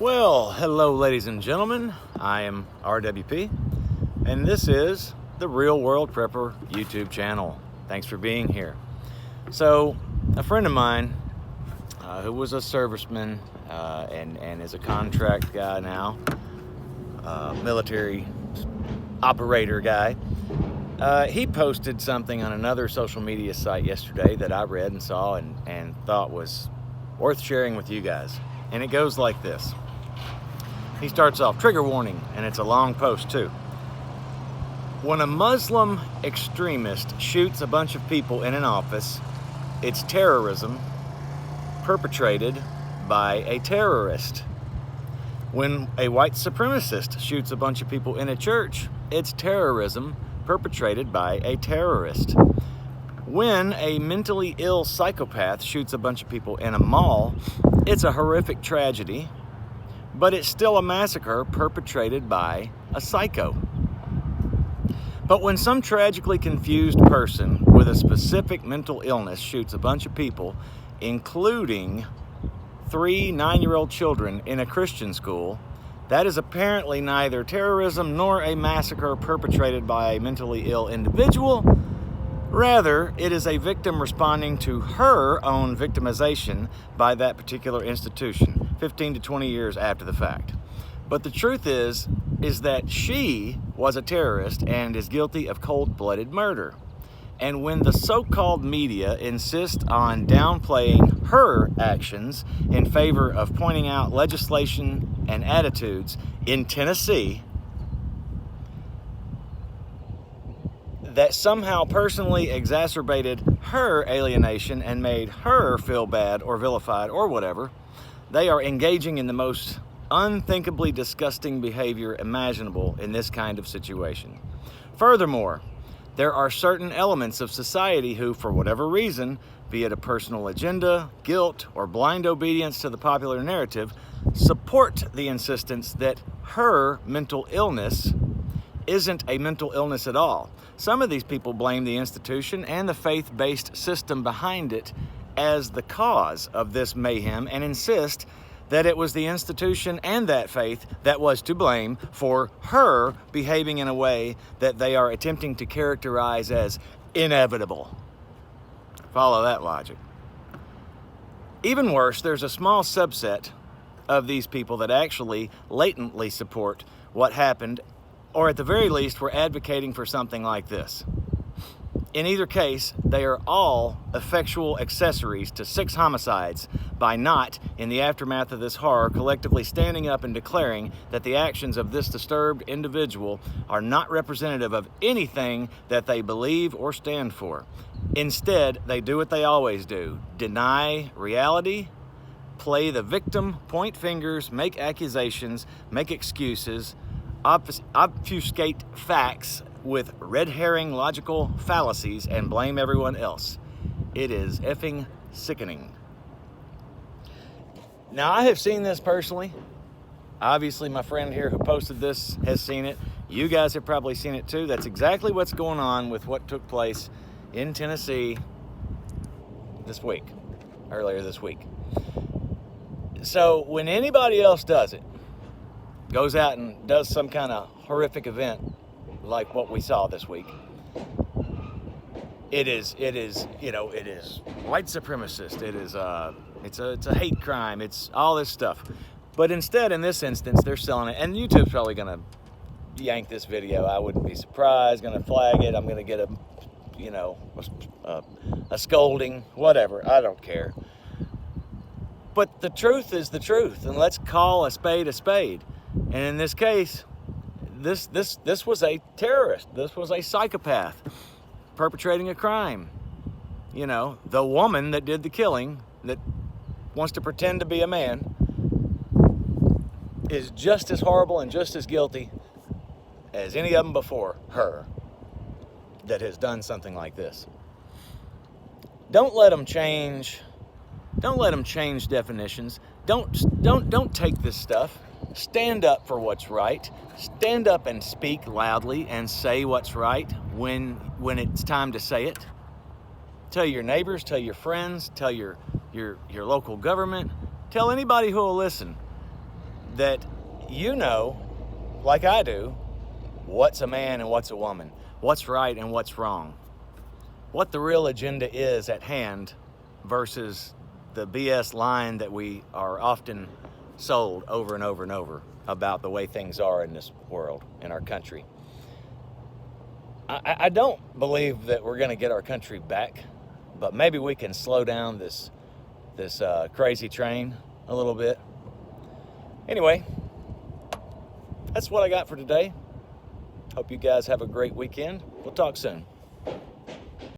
Well, hello ladies and gentlemen, I am RWP, and this is the Real World Prepper YouTube channel. Thanks for being here. So, a friend of mine who was a serviceman and is a contract guy now, military operator guy, he posted something on another social media site yesterday that I read and saw and thought was worth sharing with you guys. And it goes like this. He starts off, trigger warning, and it's a long post too. When a Muslim extremist shoots a bunch of people in an office, it's terrorism perpetrated by a terrorist. When a white supremacist shoots a bunch of people in a church, it's terrorism perpetrated by a terrorist. When a mentally ill psychopath shoots a bunch of people in a mall, it's a horrific tragedy, but it's still a massacre perpetrated by a psycho. But when some tragically confused person with a specific mental illness shoots a bunch of people, including 3 9-year-old children in a Christian school, that is apparently neither terrorism nor a massacre perpetrated by a mentally ill individual. Rather, it is a victim responding to her own victimization by that particular institution, 15 to 20 years after the fact. But the truth is that she was a terrorist and is guilty of cold-blooded murder. And when the so-called media insist on downplaying her actions in favor of pointing out legislation and attitudes in Tennessee that somehow personally exacerbated her alienation and made her feel bad or vilified or whatever, they are engaging in the most unthinkably disgusting behavior imaginable in this kind of situation. Furthermore, there are certain elements of society who, for whatever reason, be it a personal agenda, guilt, or blind obedience to the popular narrative, support the insistence that her mental illness isn't a mental illness at all. Some of these people blame the institution and the faith-based system behind it as the cause of this mayhem and insist that it was the institution and that faith that was to blame for her behaving in a way that they are attempting to characterize as inevitable. Follow that logic. Even worse, there's a small subset of these people that actually latently support what happened, or at the very least, were advocating for something like this. In either case, they are all effectual accessories to 6 homicides by not, in the aftermath of this horror, collectively standing up and declaring that the actions of this disturbed individual are not representative of anything that they believe or stand for. Instead, they do what they always do: deny reality, play the victim, point fingers, make accusations, make excuses, obfuscate facts with red herring logical fallacies, and blame everyone else. It is effing sickening. Now, I have seen this personally. Obviously, my friend here who posted this has seen it. You guys have probably seen it too. That's exactly what's going on with what took place in Tennessee earlier this week. So when anybody else does it, goes out and does some kind of horrific event like what we saw this week, it is white supremacist. It's a hate crime. It's all this stuff. But instead, in this instance, they're selling it, and YouTube's probably gonna yank this video. I wouldn't be surprised. Gonna flag it. I'm gonna get a scolding, whatever. I don't care. But the truth is the truth, and let's call a spade a spade. And in this case, this was a terrorist. This was a psychopath perpetrating a crime. You know, the woman that did the killing, that wants to pretend to be a man, is just as horrible and just as guilty as any of them before her that has done something like this. Don't let them change. Don't let them change definitions. Don't take this stuff. Stand up for what's right. Stand up and speak loudly and say what's right when it's time to say it. Tell your neighbors, tell your friends, tell your local government, tell anybody who will listen that you know, like I do, what's a man and what's a woman, what's right and what's wrong, what the real agenda is at hand versus the BS line that we are often sold over and over and over about the way things are in this world, in our country. I don't believe that we're going to get our country back, but maybe we can slow down this crazy train a little bit. Anyway, that's what I got for today. Hope you guys have a great weekend. We'll talk soon.